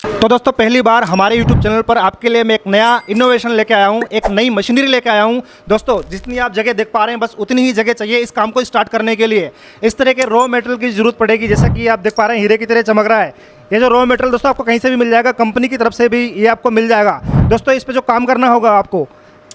तो दोस्तों पहली बार हमारे YouTube चैनल पर आपके लिए मैं एक नया इनोवेशन लेके आया हूँ, एक नई मशीनरी लेके आया हूँ। दोस्तों जितनी आप जगह देख पा रहे हैं बस उतनी ही जगह चाहिए इस काम को स्टार्ट करने के लिए। इस तरह के रॉ मटेरियल की ज़रूरत पड़ेगी, जैसा कि आप देख पा रहे हैं हीरे की तरह चमक रहा है। ये जो रॉ मटेरियल दोस्तों आपको कहीं से भी मिल जाएगा, कंपनी की तरफ से भी ये आपको मिल जाएगा। दोस्तों इस पर जो काम करना होगा आपको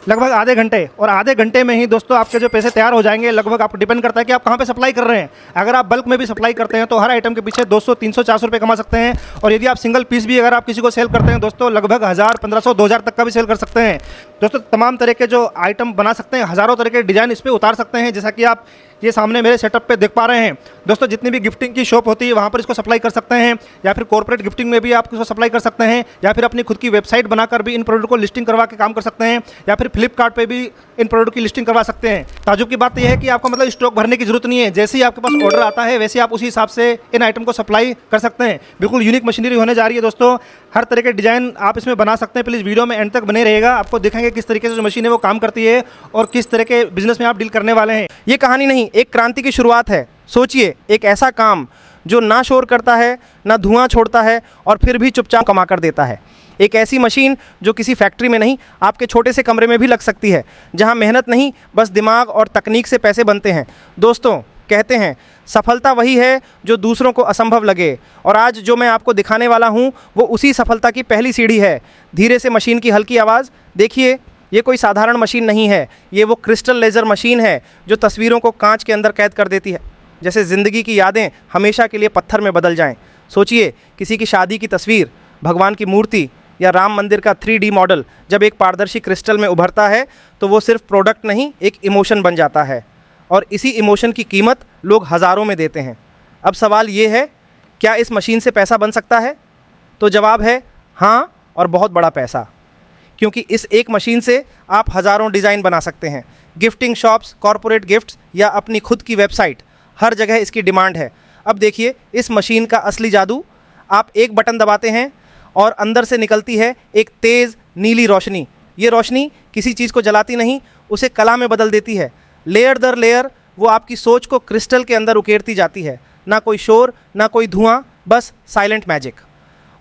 लगभग आधे घंटे, और आधे घंटे में ही दोस्तों आपके जो पैसे तैयार हो जाएंगे। लगभग आपको डिपेंड करता है कि आप कहाँ पे सप्लाई कर रहे हैं। अगर आप बल्क में भी सप्लाई करते हैं तो हर आइटम के पीछे 200, 300, 400 रुपये कमा सकते हैं। और यदि आप सिंगल पीस भी अगर आप किसी को सेल करते हैं दोस्तों लगभग 1000, 1500, 2000 तक का भी सेल कर सकते हैं। दोस्तों तमाम तरह के जो आइटम बना सकते हैं, हज़ारों तरह के डिज़ाइन इस पर उतार सकते हैं, जैसा कि आप ये सामने मेरे सेटअप पे देख पा रहे हैं। दोस्तों जितनी भी गिफ्टिंग की शॉप होती है वहाँ पर इसको सप्लाई कर सकते हैं, या फिर कॉर्पोरेट गिफ्टिंग में भी आप इसको सप्लाई कर सकते हैं, या फिर अपनी खुद की वेबसाइट बनाकर भी इन प्रोडक्ट को लिस्टिंग करवा के काम कर सकते हैं, या फिर फ्लिपकार्ट पे भी इन प्रोडक्ट की लिस्टिंग करवा सकते हैं। ताजुब की बात यह है कि आपको मतलब स्टॉक भरने की जरूरत नहीं है। जैसे ही आपके पास ऑर्डर आता है वैसे आप उसी हिसाब से इन आइटम को सप्लाई कर सकते हैं। बिल्कुल यूनिक मशीनरी होने जा रही है दोस्तों। हर तरह के डिज़ाइन आप इसमें बना सकते हैं। प्लीज़ वीडियो में एंड तक बने रहेगा, आपको दिखाएंगे किस तरीके से जो मशीन है वो काम करती है और किस तरह के बिजनेस में आप डील करने वाले हैं। ये कहानी नहीं, एक क्रांति की शुरुआत है। सोचिए, एक ऐसा काम जो ना शोर करता है, ना धुआं छोड़ता है और फिर भी चुपचाप कमा कर देता है। एक ऐसी मशीन जो किसी फैक्ट्री में नहीं, आपके छोटे से कमरे में भी लग सकती है, जहां मेहनत नहीं बस दिमाग और तकनीक से पैसे बनते हैं। दोस्तों कहते हैं सफलता वही है जो दूसरों को असंभव लगे, और आज जो मैं आपको दिखाने वाला हूं वो उसी सफलता की पहली सीढ़ी है। धीरे से मशीन की हल्की आवाज़, देखिए ये कोई साधारण मशीन नहीं है, ये वो क्रिस्टल लेज़र मशीन है जो तस्वीरों को कांच के अंदर कैद कर देती है, जैसे ज़िंदगी की यादें हमेशा के लिए पत्थर में बदल जाएं। सोचिए, किसी की शादी की तस्वीर, भगवान की मूर्ति या राम मंदिर का 3D मॉडल जब एक पारदर्शी क्रिस्टल में उभरता है तो वो सिर्फ प्रोडक्ट नहीं, एक इमोशन बन जाता है, और इसी इमोशन की कीमत लोग हज़ारों में देते हैं। अब सवाल ये है, क्या इस मशीन से पैसा बन सकता है? तो जवाब है हाँ, और बहुत बड़ा पैसा, क्योंकि इस एक मशीन से आप हज़ारों डिज़ाइन बना सकते हैं। गिफ्टिंग शॉप्स, कॉरपोरेट गिफ्ट्स या अपनी खुद की वेबसाइट, हर जगह इसकी डिमांड है। अब देखिए इस मशीन का असली जादू। आप एक बटन दबाते हैं और अंदर से निकलती है एक तेज़ नीली रोशनी। ये रोशनी किसी चीज़ को जलाती नहीं, उसे कला में बदल देती है। लेयर दर लेयर वो आपकी सोच को क्रिस्टल के अंदर उकेरती जाती है। ना कोई शोर, ना कोई धुआं, बस साइलेंट मैजिक।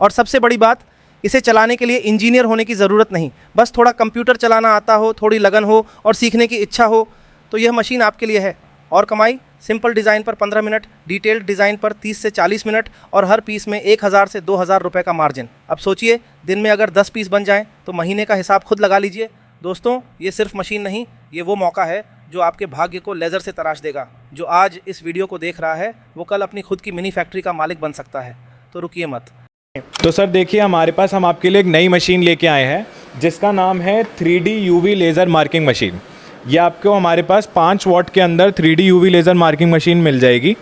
और सबसे बड़ी बात, इसे चलाने के लिए इंजीनियर होने की ज़रूरत नहीं, बस थोड़ा कंप्यूटर चलाना आता हो, थोड़ी लगन हो और सीखने की इच्छा हो तो यह मशीन आपके लिए है। और कमाई, सिंपल डिज़ाइन पर 15 मिनट, डिटेल्ड डिज़ाइन पर 30 से 40 मिनट और हर पीस में 1000 से 2000 रुपये का मार्जिन। अब सोचिए, दिन में अगर 10 पीस बन जाएं तो महीने का हिसाब खुद लगा लीजिए। दोस्तों ये सिर्फ मशीन नहीं, ये वो मौका है जो आपके भाग्य को लेज़र से तराश देगा। जो आज इस वीडियो को देख रहा है वो कल अपनी खुद की मिनी फैक्ट्री का मालिक बन सकता है। तो रुकिए मत। तो सर देखिए, हमारे पास हम आपके लिए एक नई मशीन लेके आए हैं जिसका नाम है 3D UV laser marking machine. ये आपको हमारे पास 5 वॉट के अंदर 3D UV laser marking machine मिल जाएगी।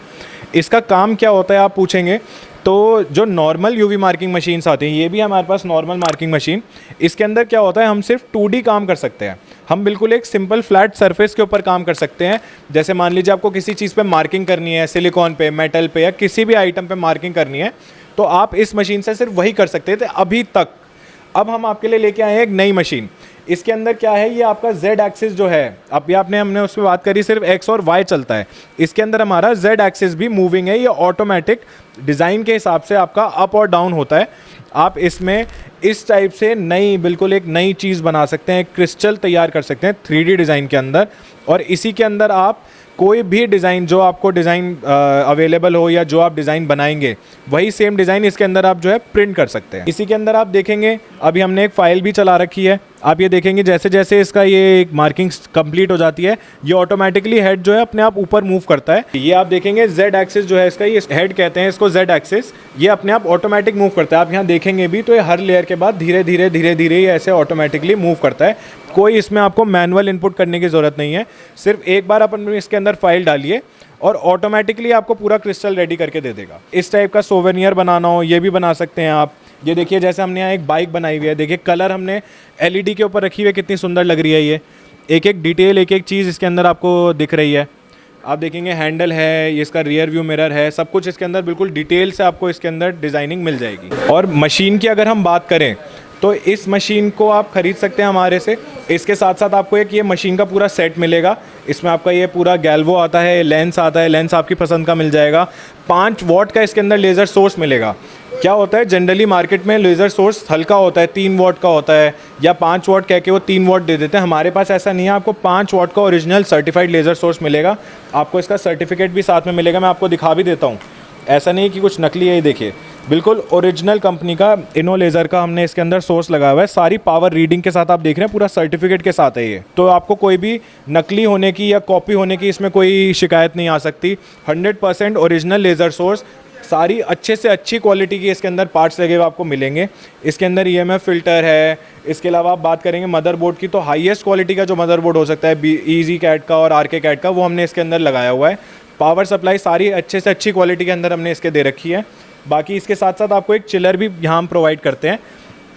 इसका काम क्या होता है आप पूछेंगे, तो जो नॉर्मल UV मार्किंग मशीन्स आती हैं, ये भी हमारे पास नॉर्मल मार्किंग मशीन। इसके अंदर क्या होता है, हम सिर्फ 2D काम कर सकते हैं। हम बिल्कुल एक सिंपल फ्लैट सरफेस के ऊपर काम कर सकते हैं। जैसे मान लीजिए आपको किसी चीज़ पे मार्किंग करनी है, सिलिकॉन पे, मेटल पे या किसी भी आइटम पे मार्किंग करनी है, तो आप इस मशीन से सिर्फ वही कर सकते थे अभी तक। अब हम आपके लिए लेके आए हैं एक नई मशीन। इसके अंदर क्या है, ये आपका Z एक्सिस जो है, अभी हमने उस पर बात करी, सिर्फ X और Y चलता है। इसके अंदर हमारा Z एक्सिस भी मूविंग है। ये ऑटोमेटिक डिज़ाइन के हिसाब से आपका अप और डाउन होता है। आप इसमें इस टाइप से बिल्कुल एक नई चीज़ बना सकते हैं, क्रिस्टल तैयार कर सकते हैं 3D डिज़ाइन के अंदर। और इसी के अंदर आप कोई भी डिज़ाइन, जो आपको डिज़ाइन अवेलेबल हो या जो आप डिज़ाइन बनाएंगे, वही सेम डिज़ाइन इसके अंदर आप जो है प्रिंट कर सकते हैं। इसी के अंदर आप देखेंगे, अभी हमने एक फ़ाइल भी चला रखी है। आप ये देखेंगे जैसे जैसे इसका ये एक मार्किंग कंप्लीट हो जाती है, ये ऑटोमेटिकली हेड जो है अपने आप ऊपर मूव करता है। ये आप देखेंगे Z एक्सिस जो है इसका, ये हेड कहते हैं इसको, Z एक्सिस, ये अपने आप ऑटोमेटिक मूव करता है। आप यहाँ देखेंगे भी तो ये हर लेयर के बाद धीरे धीरे धीरे धीरे ये ऐसे ऑटोमेटिकली मूव करता है। कोई इसमें आपको मैनुअल इनपुट करने की ज़रूरत नहीं है। सिर्फ एक बार अपन इसके अंदर फाइल डालिए और ऑटोमेटिकली आपको पूरा क्रिस्टल रेडी करके दे देगा। इस टाइप का सोवेनियर बनाना हो, ये भी बना सकते हैं आप। ये देखिए, जैसे हमने यहाँ एक बाइक बनाई हुई है, देखिए कलर हमने LED के ऊपर रखी हुई है, कितनी सुंदर लग रही है। ये एक एक डिटेल, एक एक चीज़ इसके अंदर आपको दिख रही है। आप देखेंगे हैंडल है, ये इसका रियर व्यू मिरर है, सब कुछ इसके अंदर बिल्कुल डिटेल से आपको इसके अंदर डिज़ाइनिंग मिल जाएगी। और मशीन की अगर हम बात करें तो इस मशीन को आप ख़रीद सकते हैं हमारे से। इसके साथ साथ आपको एक ये मशीन का पूरा सेट मिलेगा। इसमें आपका ये पूरा गैल्वो आता है, लेंस आता है, लेंस आपकी पसंद का मिल जाएगा। 5 वॉट का इसके अंदर लेज़र सोर्स मिलेगा। क्या होता है जनरली मार्केट में लेज़र सोर्स हल्का होता है, 3 वॉट का होता है या 5 वॉट कह के वो 3 वॉट दे देते हैं। हमारे पास ऐसा नहीं है, आपको 5 वॉट का ओरिजिनल सर्टिफाइड लेज़र सोर्स मिलेगा। आपको इसका सर्टिफिकेट भी साथ में मिलेगा, मैं आपको दिखा भी देता हूँ। ऐसा नहीं कि कुछ नकली है, ये देखिए बिल्कुल ओरिजिनल कंपनी का इनो लेज़र का हमने इसके अंदर सोर्स लगाया हुआ है। सारी पावर रीडिंग के साथ आप देख रहे हैं, पूरा सर्टिफिकेट के साथ है ये। तो आपको कोई भी नकली होने की या कॉपी होने की इसमें कोई शिकायत नहीं आ सकती। 100% ओरिजिनल लेज़र सोर्स, सारी अच्छे से अच्छी क्वालिटी की इसके अंदर पार्ट्स लगे हुए आपको मिलेंगे। इसके अंदर EMF फ़िल्टर है। इसके अलावा आप बात करेंगे मदरबोर्ड की, तो हाईएस्ट क्वालिटी का जो मदरबोर्ड हो सकता है EZCAT का और RKCAT का, वो हमने इसके अंदर लगाया हुआ है। पावर सप्लाई सारी अच्छे से अच्छी क्वालिटी के अंदर हमने इसके दे रखी है। बाकी इसके साथ साथ आपको एक चिलर भी यहाँ हम प्रोवाइड करते हैं।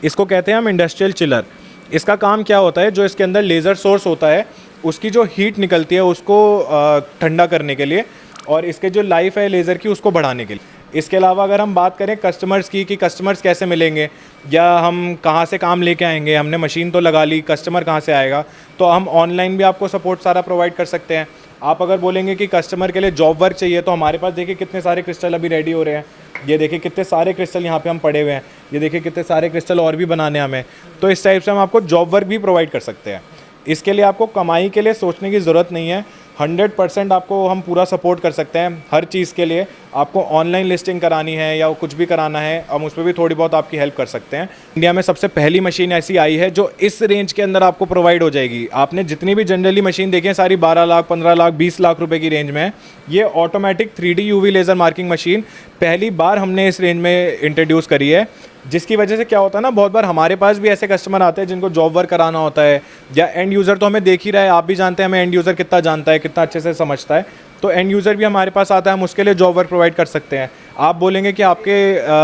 इसको कहते हैं हम इंडस्ट्रियल चिलर। इसका काम क्या होता है, जो इसके अंदर लेज़र सोर्स होता है उसकी जो हीट निकलती है उसको ठंडा करने के लिए, और इसके जो लाइफ है लेज़र की उसको बढ़ाने के लिए। इसके अलावा अगर हम बात करें कस्टमर्स की कि कस्टमर्स कैसे मिलेंगे या हम कहाँ से काम लेके आएंगे, हमने मशीन तो लगा ली, कस्टमर कहाँ से आएगा, तो हम ऑनलाइन भी आपको सपोर्ट सारा प्रोवाइड कर सकते हैं। आप अगर बोलेंगे कि कस्टमर के लिए जॉब वर्क चाहिए, तो हमारे पास देखिए कितने सारे क्रिस्टल अभी रेडी हो रहे हैं। ये देखिए कितने सारे क्रिस्टल यहाँ पे हम पड़े हुए हैं। ये देखिए कितने सारे क्रिस्टल और भी बनाने हमें। तो इस टाइप से हम आपको जॉब वर्क भी प्रोवाइड कर सकते हैं। इसके लिए आपको कमाई के लिए सोचने की ज़रूरत नहीं है। 100% आपको हम पूरा सपोर्ट कर सकते हैं हर चीज़ के लिए। आपको ऑनलाइन लिस्टिंग करानी है या कुछ भी कराना है, हम उस पर भी थोड़ी बहुत आपकी हेल्प कर सकते हैं। इंडिया में सबसे पहली मशीन ऐसी आई है जो इस रेंज के अंदर आपको प्रोवाइड हो जाएगी। आपने जितनी भी जनरली मशीन देखी है सारी 12 लाख, 15 लाख, 20 लाख रुपए की रेंज में है। ये automatic 3D UV laser marking machine पहली बार हमने इस रेंज में इंट्रोड्यूस करी है, जिसकी वजह से क्या होता है ना, बहुत बार हमारे पास भी ऐसे कस्टमर आते हैं जिनको जॉब वर्क कराना होता है, या एंड यूज़र तो हमें देख ही रहा है, आप भी जानते हैं हमें एंड यूज़र कितना जानता है, कितना अच्छे से समझता है। तो एंड यूज़र भी हमारे पास आता है, हम उसके लिए जॉब वर्क प्रोवाइड कर सकते हैं। आप बोलेंगे कि आपके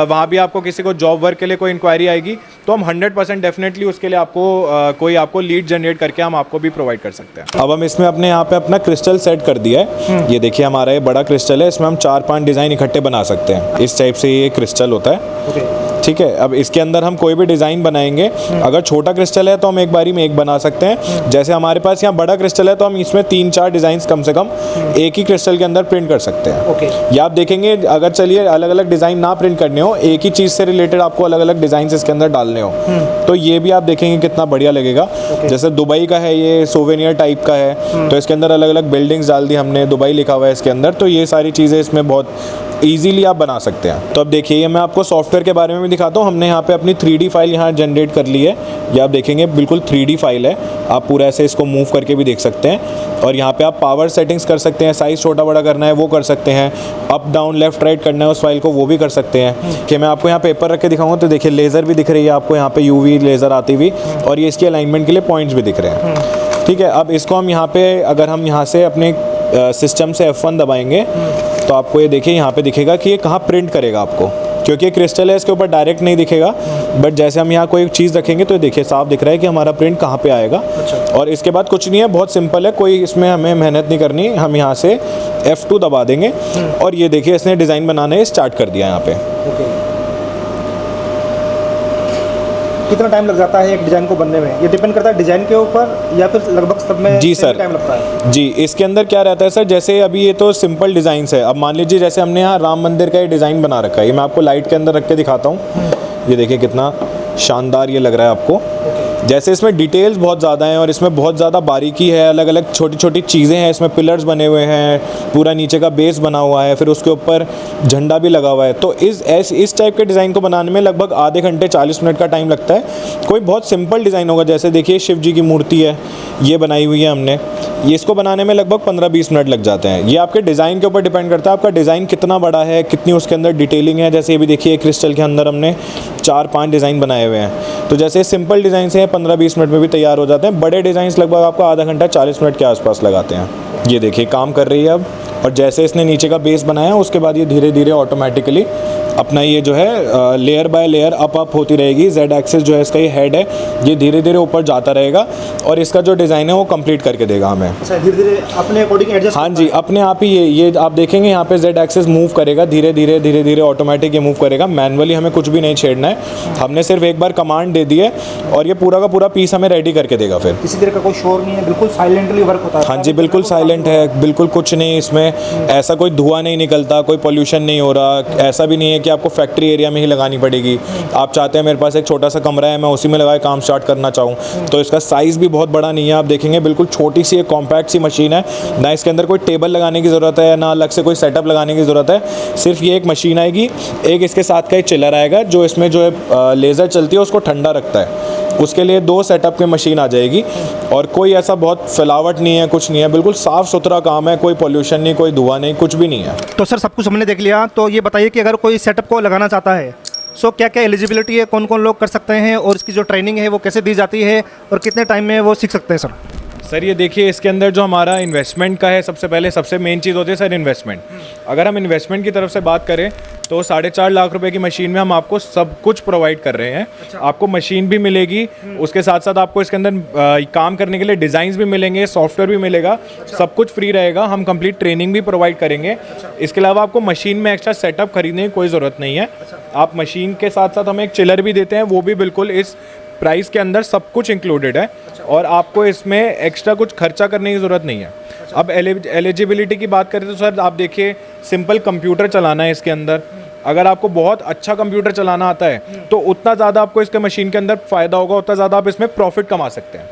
वहाँ भी आपको किसी को जॉब वर्क के लिए कोई इंक्वायरी आएगी, तो हम 100% डेफिनेटली उसके लिए आपको कोई आपको लीड जनरेट करके हम आपको भी प्रोवाइड कर सकते हैं। अब हम इसमें अपने यहाँ पे अपना क्रिस्टल सेट कर दिया है। ये देखिए हमारा ये बड़ा क्रिस्टल है, इसमें हम 4-5 डिज़ाइन इकट्ठे बना सकते हैं। इस टाइप से ये क्रिस्टल होता है। ठीक है, अब इसके अंदर हम कोई भी डिज़ाइन बनाएंगे। अगर छोटा क्रिस्टल है तो हम एक बारी में एक बना सकते हैं। जैसे हमारे पास यहाँ बड़ा क्रिस्टल है तो हम इसमें 3-4 डिज़ाइंस कम से कम एक ही क्रिस्टल के अंदर प्रिंट कर सकते हैं। या आप देखेंगे अगर चलिए अलग अलग डिज़ाइन ना प्रिंट करने हो, एक ही चीज़ से रिलेटेड आपको अलग अलग डिज़ाइन इसके अंदर डालने हो, तो ये भी आप देखेंगे कितना बढ़िया लगेगा। जैसे दुबई का है, ये सोवेनियर टाइप का है, तो इसके अंदर अलग अलग बिल्डिंग्स डाल दी हमने, दुबई लिखा हुआ है इसके अंदर। तो ये सारी चीज़ें इसमें बहुत ईजीली आप बना सकते हैं। तो अब देखिए ये मैं आपको सॉफ्टवेयर के बारे में भी दिखाता हूँ। हमने यहाँ पे अपनी 3D फाइल यहाँ जनरेट कर ली है। ये आप देखेंगे बिल्कुल 3D फाइल है। आप पूरा ऐसे इसको मूव करके भी देख सकते हैं, और यहाँ पे आप पावर सेटिंग्स कर सकते हैं, साइज़ छोटा बड़ा करना है वो कर सकते हैं, अप डाउन लेफ्ट राइट करना है उस फाइल को वो भी कर सकते हैं। कि मैं आपको यहाँ पेपर रख के दिखाऊंगा तो देखिए लेज़र भी दिख रही है आपको यहाँ पे UV लेज़र आती हुई, और ये इसकी अलाइनमेंट के लिए पॉइंट्स भी दिख रहे हैं। ठीक है, अब इसको हम यहाँ पे अगर हम यहाँ से अपने सिस्टम से F1 दबाएंगे तो आपको ये देखिए यहाँ पे दिखेगा कि ये कहाँ प्रिंट करेगा आपको, क्योंकि ये क्रिस्टल है इसके ऊपर डायरेक्ट नहीं दिखेगा। बट जैसे हम यहाँ कोई चीज़ रखेंगे तो देखिए साफ दिख रहा है कि हमारा प्रिंट कहाँ पे आएगा। और इसके बाद कुछ नहीं है, बहुत सिंपल है, कोई इसमें हमें मेहनत नहीं करनी। हम यहाँ से F2 दबा देंगे और ये देखिए इसने डिज़ाइन बनाने स्टार्ट कर दिया यहाँ पे। कितना टाइम लग जाता है एक डिज़ाइन को बनने में? ये डिपेंड करता है डिज़ाइन के ऊपर या फिर लगभग सब में जी सर टाइम लगता है? जी, इसके अंदर क्या रहता है सर, जैसे अभी ये तो सिंपल डिज़ाइंस है। अब मान लीजिए जैसे हमने यहाँ राम मंदिर का ये डिज़ाइन बना रखा है, ये मैं आपको लाइट के अंदर रख के दिखाता हूँ। ये देखिए कितना शानदार ये लग रहा है आपको। जैसे इसमें डिटेल्स बहुत ज़्यादा हैं और इसमें बहुत ज़्यादा बारीकी है, अलग अलग छोटी छोटी चीज़ें हैं। इसमें पिलर्स बने हुए हैं, पूरा नीचे का बेस बना हुआ है, फिर उसके ऊपर झंडा भी लगा हुआ है। तो इस टाइप के डिज़ाइन को बनाने में लगभग आधे घंटे 40 मिनट का टाइम लगता है। कोई बहुत सिंपल डिज़ाइन होगा, जैसे देखिए शिव जी की मूर्ति है, ये बनाई हुई है हमने, ये इसको बनाने में लगभग 15-20 मिनट लग जाते हैं। ये आपके डिज़ाइन के ऊपर डिपेंड करता है, आपका डिज़ाइन कितना बड़ा है, कितनी उसके अंदर डिटेलिंग है। जैसे ये भी देखिए क्रिस्टल के अंदर हमने 4-5 डिज़ाइन बनाए हुए हैं। तो जैसे सिंपल डिज़ाइन से 15-20 मिनट में भी तैयार हो जाते हैं। बड़े डिज़ाइंस लगभग आपको आधा घंटा 40 मिनट के आसपास लगाते हैं। ये देखिए काम कर रही है अब, और जैसे इसने नीचे का बेस बनाया उसके बाद ये धीरे धीरे ऑटोमेटिकली अपना ये जो है लेयर बाय लेयर अप होती रहेगी। Z एक्सिस जो है इसका ये हेड है, ये धीरे धीरे ऊपर जाता रहेगा और इसका जो डिज़ाइन है वो कंप्लीट करके देगा हमें। अच्छा, धीरे धीरे अपने अकॉर्डिंग एडजस्ट। हाँ जी, अपने आप ही ये आप देखेंगे यहाँ पे Z एक्सिस मूव करेगा, धीरे धीरे ऑटोमेटिक ये मूव करेगा। मैनुअली हमें कुछ भी नहीं छेड़ना है, हमने सिर्फ एक बार कमांड दे दी है और ये पूरा का पूरा पीस हमें रेडी करके देगा। फिर किसी तरह का कोई शोर नहीं है, बिल्कुल साइलेंटली वर्क होता है। हाँ जी, बिल्कुल साइलेंट है, बिल्कुल कुछ नहीं, इसमें ऐसा कोई धुआं नहीं निकलता, कोई पोल्यूशन नहीं हो रहा। ऐसा भी नहीं है कि कि आपको फैक्ट्री एरिया में ही लगानी पड़ेगी, आप चाहते हैं मेरे पास एक छोटा सा कमरा है मैं उसी में लगा के काम स्टार्ट करना चाहूँ, तो इसका साइज़ भी बहुत बड़ा नहीं है। आप देखेंगे बिल्कुल छोटी सी एक कॉम्पैक्ट सी मशीन है, ना इसके अंदर कोई टेबल लगाने की ज़रूरत है, ना अलग से कोई सेटअप लगाने की ज़रूरत है। सिर्फ ये एक मशीन आएगी, एक इसके साथ का एक चिलर आएगा जो इसमें जो है लेज़र चलती है उसको ठंडा रखता है, उसके लिए 2 सेटअप की मशीन आ जाएगी। और कोई ऐसा बहुत फैलावट नहीं है, कुछ नहीं है, बिल्कुल साफ़ सुथरा काम है, कोई पोल्यूशन नहीं, कोई धुआं नहीं, कुछ भी नहीं है। तो सर सब कुछ हमने देख लिया, तो ये बताइए कि अगर कोई सेटअप को लगाना चाहता है सो क्या क्या एलिजिबिलिटी है, कौन कौन लोग कर सकते हैं और इसकी जो ट्रेनिंग है वो कैसे दी जाती है और कितने टाइम में वो सीख सकते हैं सर? सर ये देखिए इसके अंदर जो हमारा इन्वेस्टमेंट का है, सबसे मेन चीज़ होती है सर इन्वेस्टमेंट। अगर हम इन्वेस्टमेंट की तरफ से बात करें तो 4.5 लाख रुपए की मशीन में हम आपको सब कुछ प्रोवाइड कर रहे हैं। आपको मशीन भी मिलेगी, उसके साथ साथ आपको इसके अंदर काम करने के लिए डिज़ाइंस भी मिलेंगे, सॉफ्टवेयर भी मिलेगा, सब कुछ फ्री रहेगा। हम कंप्लीट ट्रेनिंग भी प्रोवाइड करेंगे। इसके अलावा आपको मशीन में एक्स्ट्रा सेटअप खरीदने की कोई ज़रूरत नहीं है। आप मशीन के साथ साथ हमें एक चिलर भी देते हैं, वो भी बिल्कुल इस प्राइस के अंदर सब कुछ इंक्लूडेड है और आपको इसमें एक्स्ट्रा कुछ खर्चा करने की ज़रूरत नहीं है। अब एलिजिबिलिटी की बात करें तो सर आप देखिए सिंपल कंप्यूटर चलाना है इसके अंदर। अगर आपको बहुत अच्छा कंप्यूटर चलाना आता है तो उतना ज़्यादा आपको इसके मशीन के अंदर फ़ायदा होगा, उतना ज़्यादा आप इसमें प्रॉफिट कमा सकते हैं।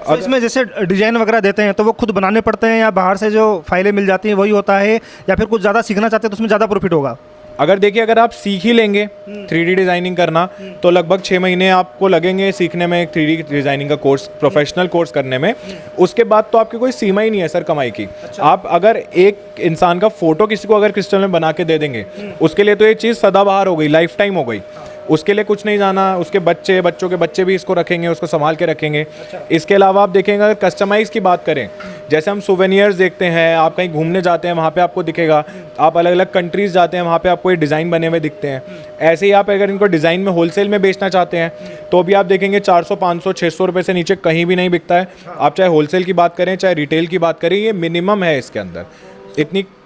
तो इसमें जैसे डिज़ाइन वगैरह देते हैं तो वो खुद बनाने पड़ते हैं या बाहर से जो फाइलें मिल जाती हैं वही होता है, या फिर कुछ ज़्यादा सीखना चाहते हैं तो उसमें ज़्यादा प्रॉफिट होगा? अगर देखिए अगर आप सीख ही लेंगे 3D डिज़ाइनिंग करना तो लगभग 6 महीने आपको लगेंगे सीखने में, एक 3D डिज़ाइनिंग का कोर्स, प्रोफेशनल कोर्स करने में। उसके बाद तो आपकी कोई सीमा ही नहीं है सर कमाई की। आप अगर एक इंसान का फ़ोटो किसी को अगर क्रिस्टल में बना के दे देंगे उसके लिए तो ये चीज़ सदाबहार हो गई, लाइफ टाइम हो गई। उसके लिए कुछ नहीं जाना, उसके बच्चों के बच्चे भी इसको रखेंगे, उसको संभाल के रखेंगे। इसके अलावा आप देखेंगे अगर कस्टमाइज़ की बात करें, जैसे हम सोवेनियर्स देखते हैं, आप कहीं घूमने जाते हैं वहाँ पे आपको दिखेगा, आप अलग अलग कंट्रीज़ जाते हैं वहाँ पे आपको ये डिज़ाइन बने हुए दिखते हैं। ऐसे ही आप अगर इनको डिज़ाइन में होलसेल में बेचना चाहते हैं तो भी आप देखेंगे 400, 500, 600 रुपये से नीचे कहीं भी नहीं बिकता है। आप चाहे होलसेल की बात करें चाहे रिटेल की बात करें, ये मिनिमम है इसके अंदर।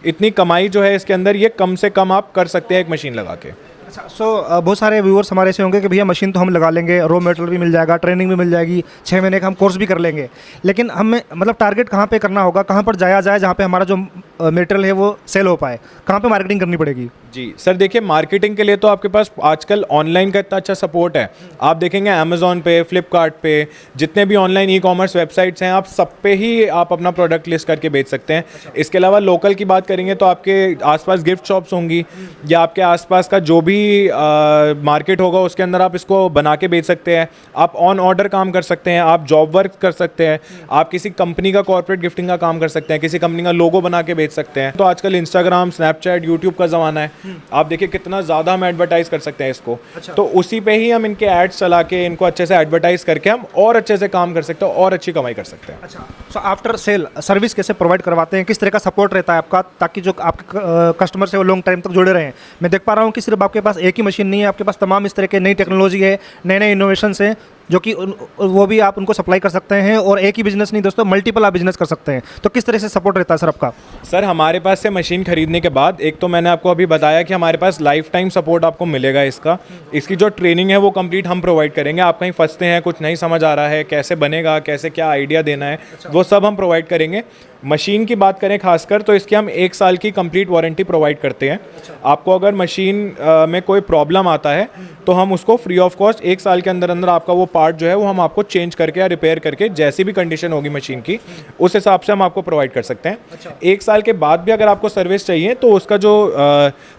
इतनी कमाई जो है इसके अंदर ये कम से कम आप कर सकते हैं एक मशीन लगा के। अच्छा, सो बहुत सारे व्यूअर्स हमारे ऐसे होंगे कि भैया मशीन तो हम लगा लेंगे, रॉ मटेरियल भी मिल जाएगा, ट्रेनिंग भी मिल जाएगी, 6 महीने का हम कोर्स भी कर लेंगे, लेकिन हमें मतलब टारगेट कहाँ पे करना होगा, कहाँ पर जाया जाए जहाँ पे हमारा जो मटेरियल है वो सेल हो पाए, कहाँ पे मार्केटिंग करनी पड़ेगी? जी सर देखिए मार्केटिंग के लिए तो आपके पास आजकल ऑनलाइन का इतना अच्छा सपोर्ट है। आप देखेंगे अमेज़ॉन पे, फ्लिपकार्ट पे, जितने भी ऑनलाइन ई-कॉमर्स वेबसाइट्स हैं आप सब पे ही आप अपना प्रोडक्ट लिस्ट करके बेच सकते हैं। इसके अलावा लोकल की बात करेंगे तो आपके आसपास गिफ्ट शॉप्स होंगी या आपके आसपास का जो भी मार्केट होगा उसके अंदर आप इसको बना के बेच सकते हैं। आप ऑन ऑर्डर काम कर सकते हैं, आप जॉब वर्क कर सकते हैं, आप किसी कंपनी का कॉर्पोरेट गिफ्टिंग का काम कर सकते हैं, किसी कंपनी का लोगो बना के बेच सकते हैं। तो आजकल इंस्टाग्राम, स्नैपचैट, यूट्यूब का ज़माना है। आप देखिए कितना ज़्यादा हम एडवर्टाइज कर सकते हैं इसको। तो उसी पे ही हम इनके एड्स चला के इनको अच्छे से एडवर्टाइज करके हम और अच्छे से काम कर सकते हैं और अच्छी कमाई कर सकते हैं। अच्छा, सो आफ्टर सेल सर्विस कैसे प्रोवाइड करवाते हैं, किस तरह का सपोर्ट रहता है आपका ताकि जो आपके कस्टमर से वो लॉन्ग टाइम तक जुड़े रहें? मैं देख पा रहा हूँ कि सिर्फ आपके पास एक ही मशीन नहीं है, आपके पास तमाम इस तरह के नई टेक्नोलॉजी है, नए नए इनोवेशंस हैं जो कि वो भी आप उनको सप्लाई कर सकते हैं, और एक ही बिजनेस नहीं दोस्तों, मल्टीपल आप बिजनेस कर सकते हैं। तो किस तरह से सपोर्ट रहता है सर आपका? सर हमारे पास से मशीन खरीदने के बाद एक तो मैंने आपको अभी बताया कि हमारे पास लाइफ टाइम सपोर्ट आपको मिलेगा। इसकी जो ट्रेनिंग है वो कंप्लीट हम प्रोवाइड करेंगे। आप कहीं फंसते हैं, कुछ नहीं समझ आ रहा है, कैसे बनेगा, कैसे क्या आइडिया देना है, वो सब हम प्रोवाइड करेंगे। मशीन की बात करें खासकर तो इसकी हम 1 साल की कंप्लीट वारंटी प्रोवाइड करते हैं। आपको अगर मशीन में कोई प्रॉब्लम आता है तो हम उसको फ्री ऑफ कॉस्ट 1 साल के अंदर अंदर आपका वो पार्ट जो है वो हम आपको चेंज करके या रिपेयर करके जैसी भी कंडीशन होगी मशीन की उस हिसाब से हम आपको प्रोवाइड कर सकते हैं। 1 साल के बाद भी अगर आपको सर्विस चाहिए तो उसका जो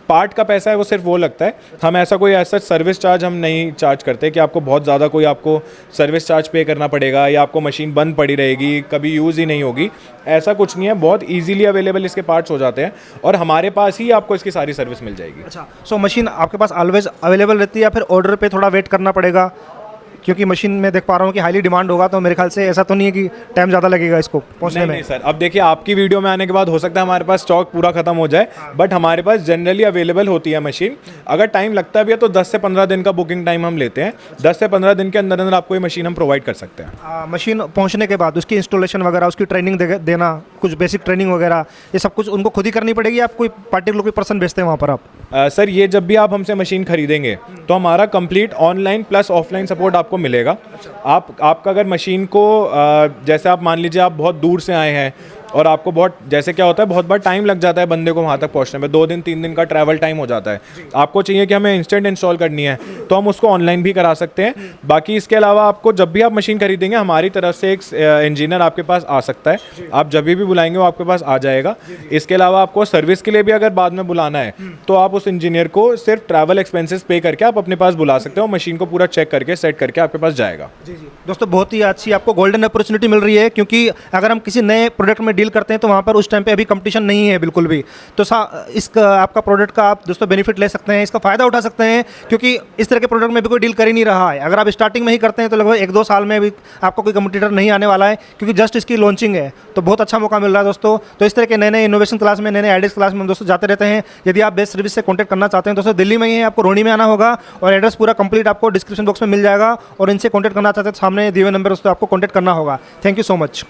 पार्ट का पैसा है वो सिर्फ वो लगता है। हम ऐसा कोई ऐसा सर्विस चार्ज हम नहीं चार्ज करते कि आपको बहुत ज़्यादा कोई आपको सर्विस चार्ज पे करना पड़ेगा या आपको मशीन बंद पड़ी रहेगी, कभी यूज़ ही नहीं होगी, ऐसा कुछ नहीं है। बहुत इजीली अवेलेबल इसके पार्ट्स हो जाते हैं और हमारे पास ही आपको इसकी सारी सर्विस मिल जाएगी। अच्छा, सो मशीन आपके पास ऑलवेज अवेलेबल रहती है या फिर ऑर्डर पे थोड़ा वेट करना पड़ेगा? क्योंकि मशीन में देख पा रहा हूँ कि हाईली डिमांड होगा, तो मेरे ख्याल से ऐसा तो नहीं है कि टाइम ज़्यादा लगेगा इसको पहुँचने में। नहीं सर, अब देखिए आपकी वीडियो में आने के बाद हो सकता है हमारे पास स्टॉक पूरा खत्म हो जाए, बट हमारे पास जनरली अवेलेबल होती है मशीन। अगर टाइम लगता भी है तो 10 से 15 दिन का बुकिंग टाइम हम लेते हैं। 10 से 15 दिन के अंदर अंदर आपको ये मशीन हम प्रोवाइड कर सकते हैं। मशीन पहुँचने के बाद उसकी इंस्टॉलेशन वगैरह, उसकी ट्रेनिंग देना, कुछ बेसिक ट्रेनिंग वगैरह, ये सब कुछ उनको खुद ही करनी पड़ेगी? आप कोई पार्टिकुलर कोई पर्सन भेजते हैं वहाँ पर आप? सर ये जब भी आप हमसे मशीन खरीदेंगे तो हमारा complete online plus offline support आपको मिलेगा। आपका अगर मशीन को जैसे आप मान लीजिए आप बहुत दूर से आए हैं, और आपको बहुत, जैसे क्या होता है, बहुत बार टाइम लग जाता है बंदे को वहाँ तक पहुँचने में, 2 दिन 3 दिन का ट्रैवल टाइम हो जाता है। आपको चाहिए कि हमें इंस्टेंट इंस्टॉल करनी है, तो हम उसको ऑनलाइन भी करा सकते हैं। बाकी इसके अलावा आपको जब भी आप मशीन खरीदेंगे, हमारी तरफ से एक इंजीनियर आपके पास आ सकता है, आप जब भी बुलाएंगे वो आपके पास आ जाएगा। इसके अलावा आपको सर्विस के लिए भी अगर बाद में बुलाना है, तो आप उस इंजीनियर को सिर्फ ट्रैवल एक्सपेंसेस पे करके आप अपने पास बुला सकते हो, मशीन को पूरा चेक करके सेट करके आपके पास जाएगा। जी दोस्तों, बहुत ही अच्छी आपको गोल्डन अपॉर्चुनिटी मिल रही है, क्योंकि अगर हम किसी नए प्रोडक्ट में डील करते हैं तो वहाँ पर उस टाइम पे अभी कंपटीशन नहीं है बिल्कुल भी। तो इसका आपका प्रोडक्ट का आप दोस्तों बेनिफिट ले सकते हैं, इसका फ़ायदा उठा सकते हैं, क्योंकि इस तरह के प्रोडक्ट में भी कोई डील कर ही नहीं रहा है। अगर आप स्टार्टिंग में ही करते हैं तो लगभग 1-2 साल में भी आपको कोई कंपटीटर नहीं आने वाला है, क्योंकि जस्ट इसकी लॉन्चिंग है। तो बहुत अच्छा मौका मिल रहा है दोस्तों। तो इस तरह के नए नए इनोवेशन क्लास में, नए नए आइडियाज़ क्लास में हम दोस्तों जाते रहते हैं। यदि आप बेस्ट सर्विस से कॉन्टैक्ट करना चाहते हैं दोस्तों, दिल्ली में ही है, आपको रोहिणी में आना होगा, और एड्रेस पूरा कंप्लीट आपको डिस्क्रिप्शन बॉक्स में मिल जाएगा। और इनसे कॉन्टैक्ट करना चाहते हैं तो सामने दिए हुए नंबर दोस्तों आपको कॉन्टैक्ट करना होगा। Thank you so much.